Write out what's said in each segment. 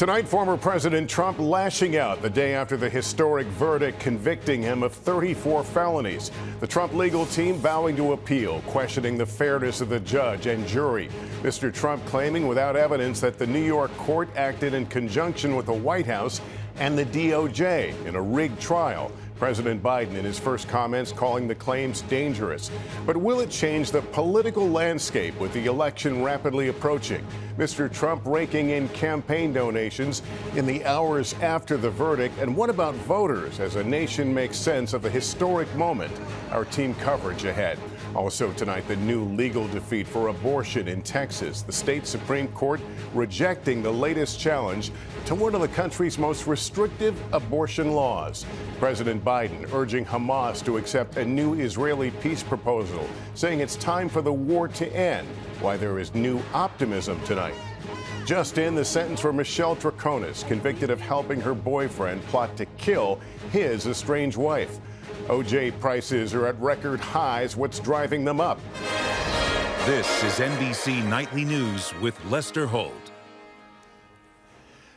Tonight, former President Trump lashing out the day after the historic verdict convicting him of 34 felonies. The Trump legal team vowing to appeal, questioning the fairness of the judge and jury. Mr. Trump claiming without evidence that the New York court acted in conjunction with the White House and the DOJ in a rigged trial. President Biden in his first comments calling the claims dangerous. But will it change the political landscape with the election rapidly approaching? Mr. Trump raking in campaign donations in the hours after the verdict. And what about voters as a nation makes sense of a historic moment? Our team coverage ahead. Also tonight, the new legal defeat for abortion in Texas. The state Supreme Court rejecting the latest challenge to one of the country's most restrictive abortion laws. President Biden urging Hamas to accept a new Israeli peace proposal, saying it's time for the war to end. Why there is new optimism tonight. Just in, the sentence for Michelle Troconis, convicted of helping her boyfriend plot to kill his estranged wife. OJ prices are at record highs. What's driving them up? This is NBC Nightly News with Lester Holt.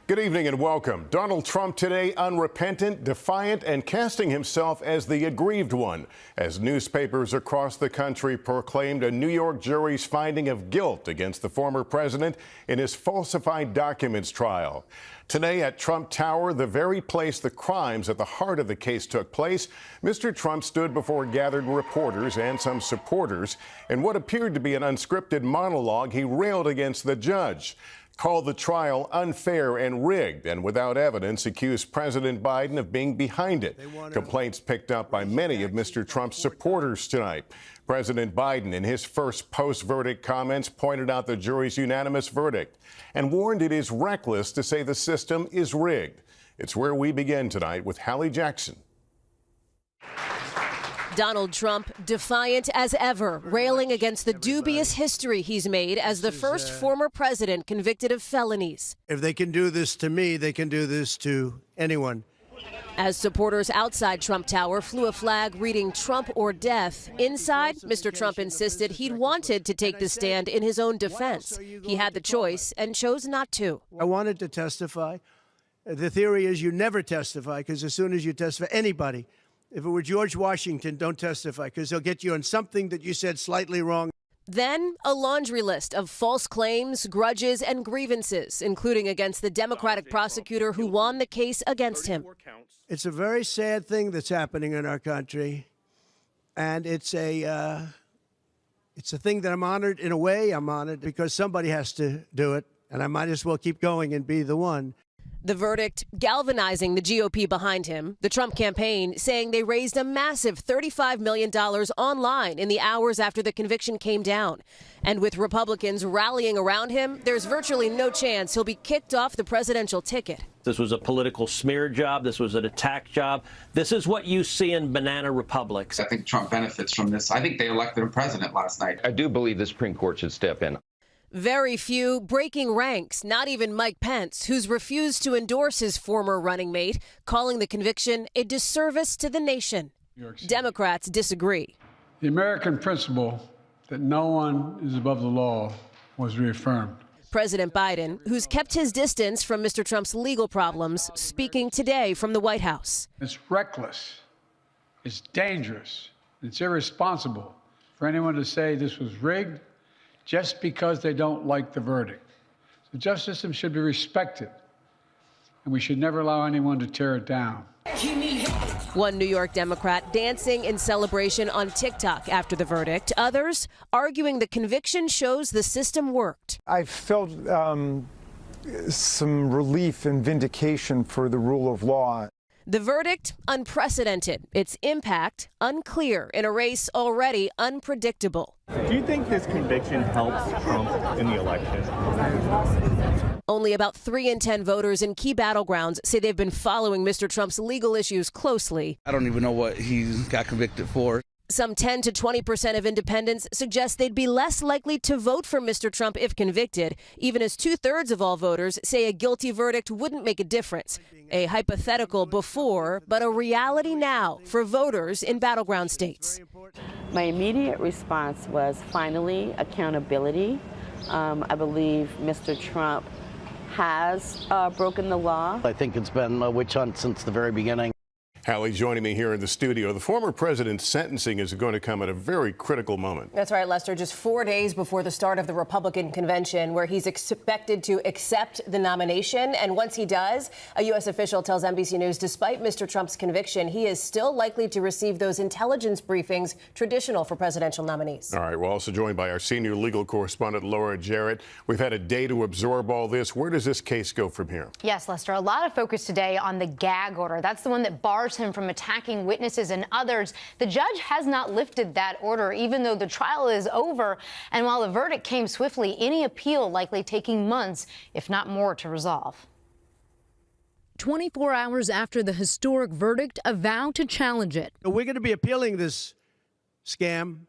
Good evening and welcome. Donald Trump today unrepentant, defiant, and casting himself as the aggrieved one, as newspapers across the country proclaimed a New York jury's finding of guilt against the former president in his falsified documents trial. Today at Trump Tower, the very place the crimes at the heart of the case took place, Mr. Trump stood before gathered reporters and some supporters. In what appeared to be an unscripted monologue, he railed against the judge, called the trial unfair and rigged, and without evidence accused President Biden of being behind it. Complaints picked up by many of Mr. Trump's supporters tonight. President Biden, in his first post-verdict comments, pointed out the jury's unanimous verdict and warned it is reckless to say the system is rigged. It's where we begin tonight with Hallie Jackson. Donald Trump, defiant as ever, railing against the dubious history he's made as the first former president convicted of felonies. If they can do this to me, they can do this to anyone. As supporters outside Trump Tower flew a flag reading Trump or death, inside, Mr. Trump insisted he'd wanted to take the stand in his own defense. He had the choice and chose not to. I wanted to testify. The theory is you never testify, because as soon as you testify, anybody, if it were George Washington, don't testify, because they'll get you on something that you said slightly wrong. Then, a laundry list of false claims, grudges, and grievances, including against the Democratic prosecutor who won the case against him. It's a very sad thing that's happening in our country, and it's a thing that I'm honored. In a way, I'm honored because somebody has to do it, and I might as well keep going and be the one. The verdict galvanizing the GOP behind him, the Trump campaign saying they raised a massive $35 million online in the hours after the conviction came down. And with Republicans rallying around him, there's virtually no chance he'll be kicked off the presidential ticket. This was a political smear job. This was an attack job. This is what you see in banana republics. I think Trump benefits from this. I think they elected a president last night. I do believe the Supreme Court should step in. Very few breaking ranks, not even Mike Pence, who's refused to endorse his former running mate, calling the conviction a disservice to the nation. Democrats disagree. The American principle that no one is above the law was reaffirmed. President Biden, who's kept his distance from Mr. Trump's legal problems, speaking today from the White House. It's reckless, it's dangerous, it's irresponsible for anyone to say this was rigged just because they don't like the verdict. The justice system should be respected, and we should never allow anyone to tear it down. One New York Democrat dancing in celebration on TikTok after the verdict. Others arguing the conviction shows the system worked. I felt some relief and vindication for the rule of law. The verdict, unprecedented. Its impact, unclear in a race already unpredictable. Do you think this conviction helps Trump in the election? Only about 3 in 10 voters in key battlegrounds say they've been following Mr. Trump's legal issues closely. I don't even know what he got convicted for. Some 10 to 20% of independents suggest they'd be less likely to vote for Mr. Trump if convicted, even as 2/3 of all voters say a guilty verdict wouldn't make a difference. A hypothetical before, but a reality now for voters in battleground states. My immediate response was finally accountability. I believe Mr. Trump has broken the law. I think it's been a witch hunt since the very beginning. Hallie joining me here in the studio. The former president's sentencing is going to come at a very critical moment. That's right, Lester. Just 4 days before the start of the Republican convention, where he's expected to accept the nomination. And once he does, a U.S. official tells NBC News, despite Mr. Trump's conviction, he is still likely to receive those intelligence briefings traditional for presidential nominees. All right. We're also joined by our senior legal correspondent, Laura Jarrett. We've had a day to absorb all this. Where does this case go from here? Yes, Lester. A lot of focus today on the gag order. That's the one that bars him from attacking witnesses and others. The judge has not lifted that order, even though the trial is over. And while the verdict came swiftly, any appeal likely taking months, if not more, to resolve. 24 hours after the historic verdict, a vow to challenge it. We're going to be appealing this scam.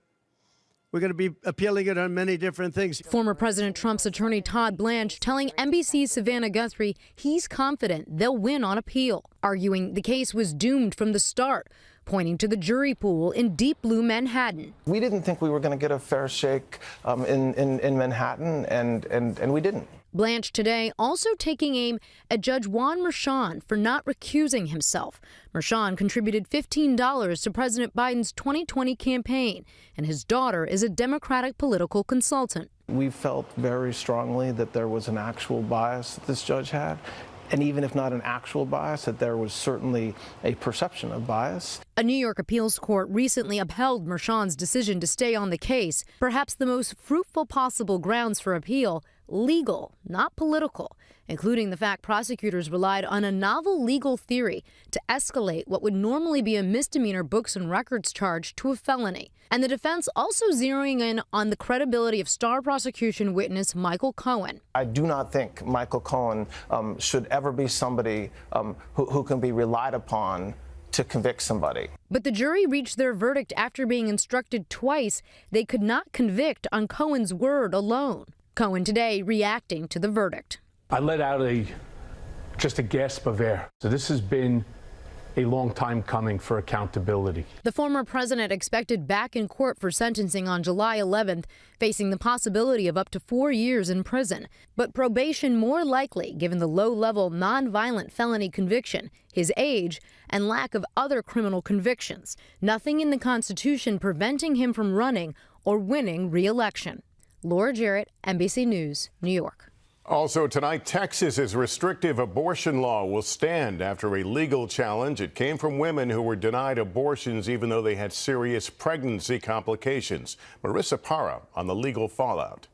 We're going to be appealing it on many different things. Former President Trump's attorney Todd Blanche telling NBC's Savannah Guthrie he's confident they'll win on appeal, arguing the case was doomed from the start, pointing to the jury pool in deep blue Manhattan. We didn't think we were going to get a fair shake in Manhattan, and we didn't. Blanche today also taking aim at Judge Juan Merchan for not recusing himself. Merchan contributed $15 to President Biden's 2020 campaign, and his daughter is a Democratic political consultant. We felt very strongly that there was an actual bias that this judge had. And even if not an actual bias, that there was certainly a perception of bias. A New York appeals court recently upheld Merchan's decision to stay on the case, perhaps the most fruitful possible grounds for appeal, legal, not political, including the fact prosecutors relied on a novel legal theory to escalate what would normally be a misdemeanor books and records charge to a felony. And the defense also zeroing in on the credibility of star prosecution witness Michael Cohen. I do not think Michael Cohen should ever be somebody who can be relied upon to convict somebody. But the jury reached their verdict after being instructed twice they could not convict on Cohen's word alone. Cohen today reacting to the verdict. I let out just a gasp of air. So this has been a long time coming for accountability. The former president expected back in court for sentencing on July 11th, facing the possibility of up to 4 years in prison. But probation more likely, given the low-level nonviolent felony conviction, his age, and lack of other criminal convictions. Nothing in the Constitution preventing him from running or winning re-election. Laura Jarrett, NBC News, New York. Also tonight, Texas's restrictive abortion law will stand after a legal challenge. It came from women who were denied abortions even though they had serious pregnancy complications. Marissa Parra on the legal fallout.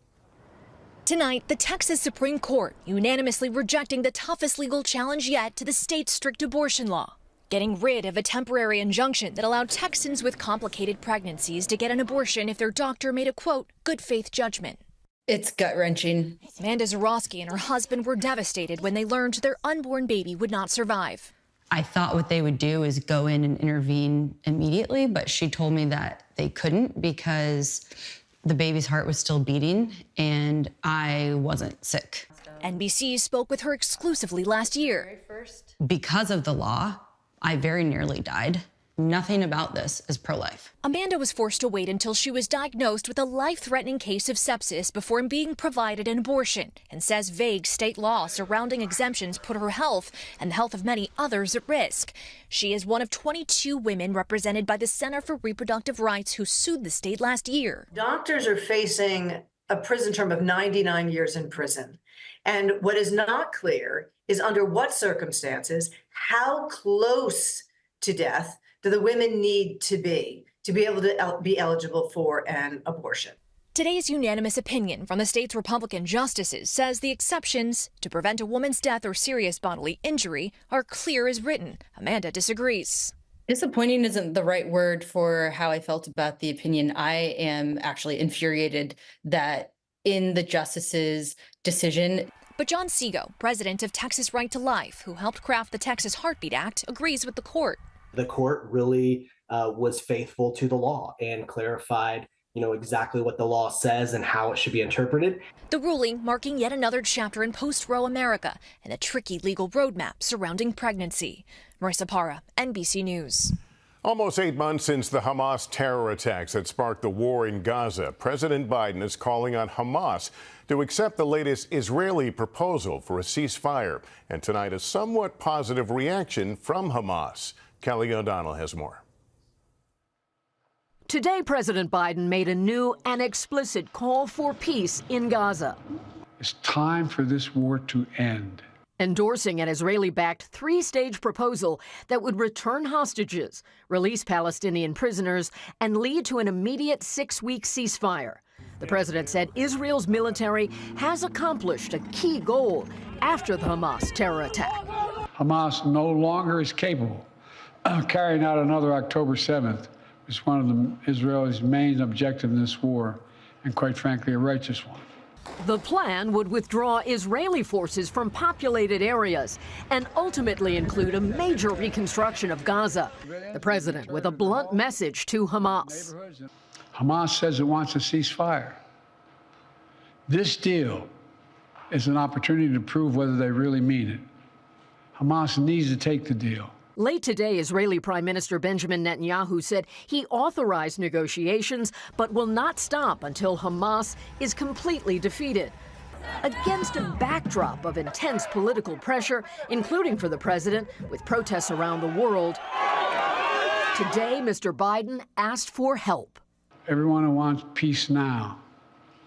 Tonight, the Texas Supreme Court unanimously rejecting the toughest legal challenge yet to the state's strict abortion law, getting rid of a temporary injunction that allowed Texans with complicated pregnancies to get an abortion if their doctor made a, quote, good faith judgment. It's gut-wrenching. Amanda Zarowski and her husband were devastated when they learned their unborn baby would not survive. I thought what they would do is go in and intervene immediately, but she told me that they couldn't because the baby's heart was still beating and I wasn't sick. NBC spoke with her exclusively last year. Because of the law, I very nearly died. Nothing about this is pro-life. Amanda was forced to wait until she was diagnosed with a life-threatening case of sepsis before being provided an abortion, and says vague state law surrounding exemptions put her health and the health of many others at risk. She is one of 22 women represented by the Center for Reproductive Rights who sued the state last year. Doctors are facing a prison term of 99 years in prison. And what is not clear is under what circumstances, how close to death do the women need to be able to be eligible for an abortion. Today's unanimous opinion from the state's Republican justices says the exceptions to prevent a woman's death or serious bodily injury are clear as written. Amanda disagrees. Disappointing isn't the right word for how I felt about the opinion. I am actually infuriated that in the justices' decision. But John Seago, president of Texas Right to Life, who helped craft the Texas Heartbeat Act, agrees with the court. The court really was faithful to the law and clarified, exactly what the law says and how it should be interpreted. The ruling marking yet another chapter in post-Roe America and a tricky legal roadmap surrounding pregnancy. Marissa Parra, NBC News. Almost 8 months since the Hamas terror attacks that sparked the war in Gaza, President Biden is calling on Hamas to accept the latest Israeli proposal for a ceasefire. And tonight, a somewhat positive reaction from Hamas. Kelly O'Donnell has more. Today, President Biden made a new and explicit call for peace in Gaza. It's time for this war to end. Endorsing an Israeli-backed three-stage proposal that would return hostages, release Palestinian prisoners, and lead to an immediate 6-week ceasefire. The president said Israel's military has accomplished a key goal after the Hamas terror attack. Hamas no longer is capable of carrying out another October 7th, which is one of Israel's main objectives in this war, and quite frankly, a righteous one. The plan would withdraw Israeli forces from populated areas and ultimately include a major reconstruction of Gaza. The president with a blunt message to Hamas. Hamas says it wants a ceasefire. This deal is an opportunity to prove whether they really mean it. Hamas needs to take the deal. Late today, Israeli Prime Minister Benjamin Netanyahu said he authorized negotiations but will not stop until Hamas is completely defeated. Against a backdrop of intense political pressure, including for the president, with protests around the world, today Mr. Biden asked for help. Everyone who wants peace now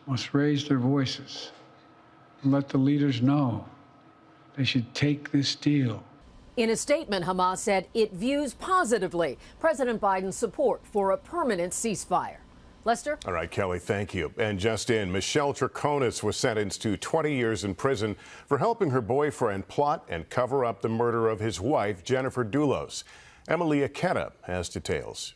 must raise their voices and let the leaders know they should take this deal. In a statement, Hamas said it views positively President Biden's support for a permanent ceasefire. Lester? All right, Kelly, thank you. And just in, Michelle Troconis was sentenced to 20 years in prison for helping her boyfriend plot and cover up the murder of his wife, Jennifer Dulos. Emily Aketa has details.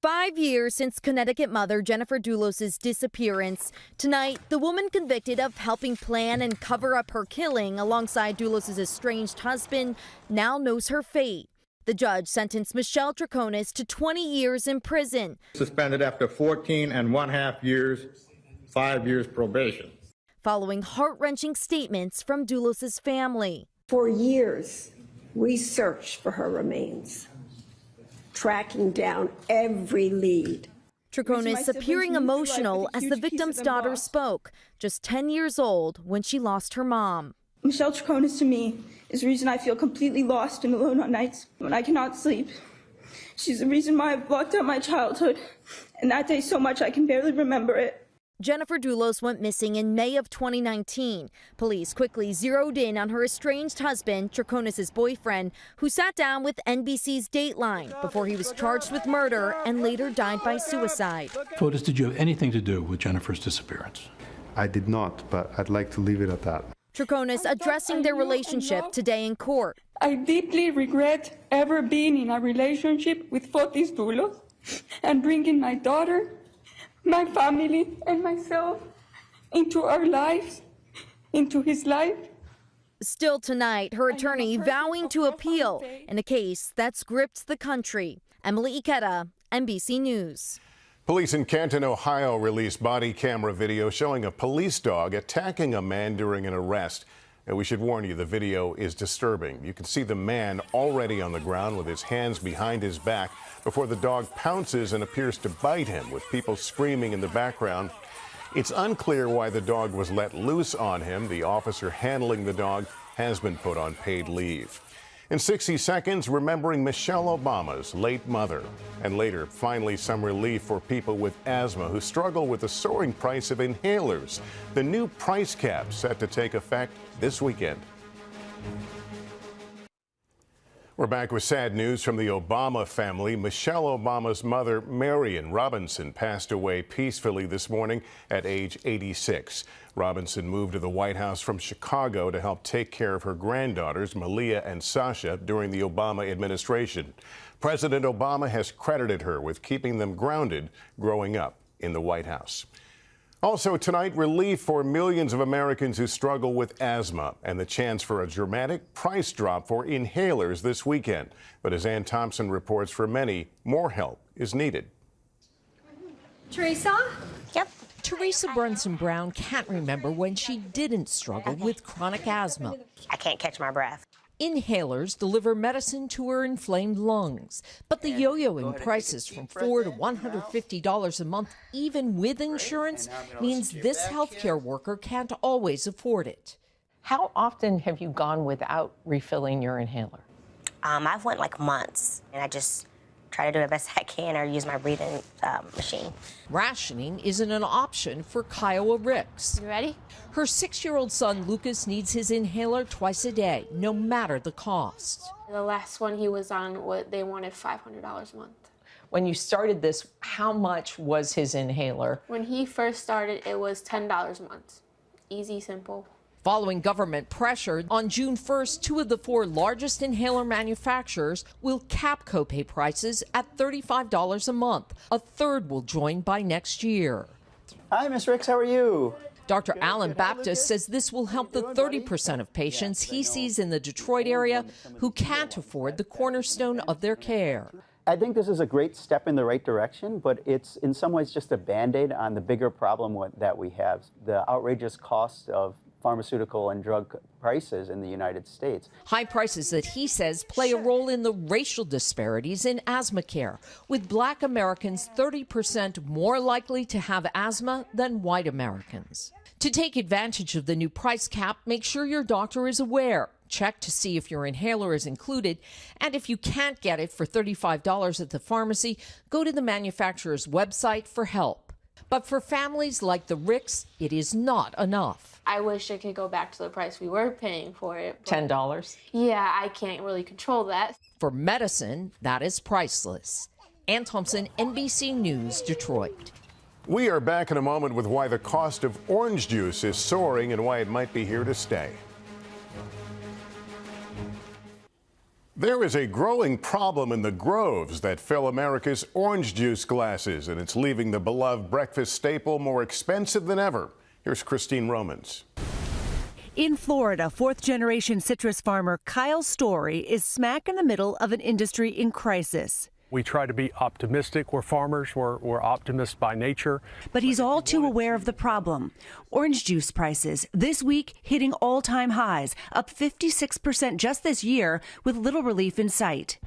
5 years since Connecticut mother Jennifer Dulos' disappearance. Tonight, the woman convicted of helping plan and cover up her killing alongside Dulos' estranged husband now knows her fate. The judge sentenced Michelle Troconis to 20 years in prison. Suspended after 14.5 years, 5 years probation. Following heart-wrenching statements from Dulos' family. For years, we searched for her remains, tracking down every lead. Troconis appearing emotional as the victim's daughter spoke, just 10 years old when she lost her mom. Michelle Troconis to me is the reason I feel completely lost and alone on nights when I cannot sleep. She's the reason why I've blocked out my childhood, and that day so much I can barely remember it. Jennifer Dulos went missing in May of 2019. Police quickly zeroed in on her estranged husband, Troconis' boyfriend, who sat down with NBC's Dateline before he was charged with murder and later died by suicide. Fotis, did you have anything to do with Jennifer's disappearance? I did not, but I'd like to leave it at that. Troconis addressing their relationship today in court. I deeply regret ever being in a relationship with Fotis Dulos and bringing my daughter, my family, and myself into our lives, into his life. Still tonight, her attorney vowing to appeal in a case that's gripped the country. Emily Ikeda, NBC News. Police in Canton, Ohio released body camera video showing a police dog attacking a man during an arrest. And we should warn you, the video is disturbing. You can see the man already on the ground with his hands behind his back before the dog pounces and appears to bite him, with people screaming in the background. It's unclear why the dog was let loose on him. The officer handling the dog has been put on paid leave. In 60 seconds, remembering Michelle Obama's late mother. And later, finally, some relief for people with asthma who struggle with the soaring price of inhalers. The new price cap set to take effect this weekend. We're back with sad news from the Obama family. Michelle Obama's mother, Marion Robinson, passed away peacefully this morning at age 86. Robinson moved to the White House from Chicago to help take care of her granddaughters, Malia and Sasha, during the Obama administration. President Obama has credited her with keeping them grounded growing up in the White House. Also tonight, relief for millions of Americans who struggle with asthma and the chance for a dramatic price drop for inhalers this weekend. But as Ann Thompson reports, for many, more help is needed. Teresa? Yep. Teresa Brunson Brown can't remember when she didn't struggle with chronic asthma. I can't catch my breath. Inhalers deliver medicine to her inflamed lungs, but the yo-yoing prices from $4 to $150 a month, even with insurance, means this healthcare worker can't always afford it. How often have you gone without refilling your inhaler? I've went like months, and I just try to do the best I can or use my breathing machine. Rationing isn't an option for Kiowa Ricks. You ready? Her 6-year-old son, Lucas, needs his inhaler twice a day, no matter the cost. The last one he was on, they wanted $500 a month. When you started this, how much was his inhaler? When he first started, it was $10 a month. Easy, simple. Following government pressure, on June 1st, 2 of the 4 largest inhaler manufacturers will cap copay prices at $35 a month. A third will join by next year. Hi, Ms. Ricks, how are you? Dr. Alan Baptist says this will help the 30% of patients he sees in the Detroit area who can't afford the cornerstone of their care. I think this is a great step in the right direction, but it's in some ways just a Band-Aid on the bigger problem that we have, the outrageous cost of pharmaceutical and drug prices in the United States. High prices that he says play a role in the racial disparities in asthma care, with Black Americans 30% more likely to have asthma than white Americans. To take advantage of the new price cap, make sure your doctor is aware. Check to see if your inhaler is included, and if you can't get it for $35 at the pharmacy, go to the manufacturer's website for help. But for families like the Ricks, it is not enough. I wish I could go back to the price we were paying for it. $10? Yeah, I can't really control that. For medicine, that is priceless. Ann Thompson, NBC News, Detroit. We are back in a moment with why the cost of orange juice is soaring and why it might be here to stay. There is a growing problem in the groves that fill America's orange juice glasses, and it's leaving the beloved breakfast staple more expensive than ever. Here's Christine Romans. In Florida, fourth-generation citrus farmer Kyle Story is smack in the middle of an industry in crisis. We try to be optimistic. We're farmers. We're optimists by nature. But he's all too aware of the problem. Orange juice prices this week hitting all-time highs, up 56% just this year, with little relief in sight.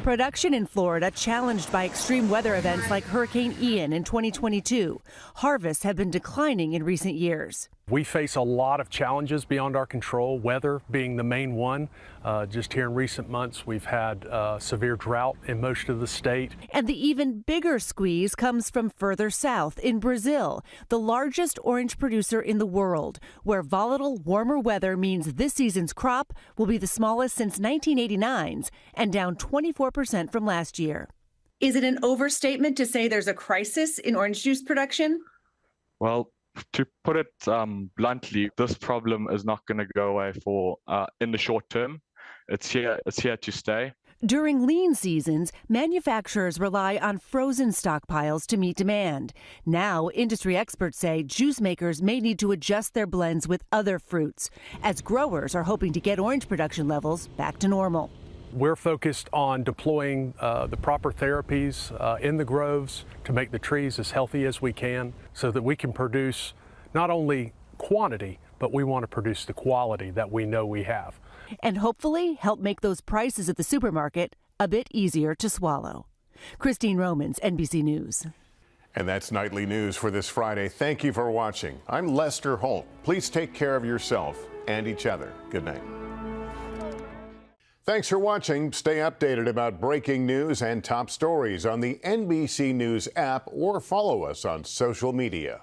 Production in Florida challenged by extreme weather events like Hurricane Ian in 2022. Harvests have been declining in recent years. We face a lot of challenges beyond our control, weather being the main one. Just here in recent months, we've had severe drought in most of the state. And the even bigger squeeze comes from further south in Brazil, the largest orange producer in the world, where volatile, warmer weather means this season's crop will be the smallest since 1989's and down 24% from last year. Is it an overstatement to say there's a crisis in orange juice production? Well, to put it bluntly, this problem is not going to go away in the short term. It's here to stay. During lean seasons, manufacturers rely on frozen stockpiles to meet demand. Now, industry experts say juice makers may need to adjust their blends with other fruits, as growers are hoping to get orange production levels back to normal. We're focused on deploying the proper therapies in the groves to make the trees as healthy as we can so that we can produce not only quantity, but we want to produce the quality that we know we have. And hopefully help make those prices at the supermarket a bit easier to swallow. Christine Romans, NBC News. And that's Nightly News for this Friday. Thank you for watching. I'm Lester Holt. Please take care of yourself and each other. Good night. Thanks for watching. Stay updated about breaking news and top stories on the NBC News app or follow us on social media.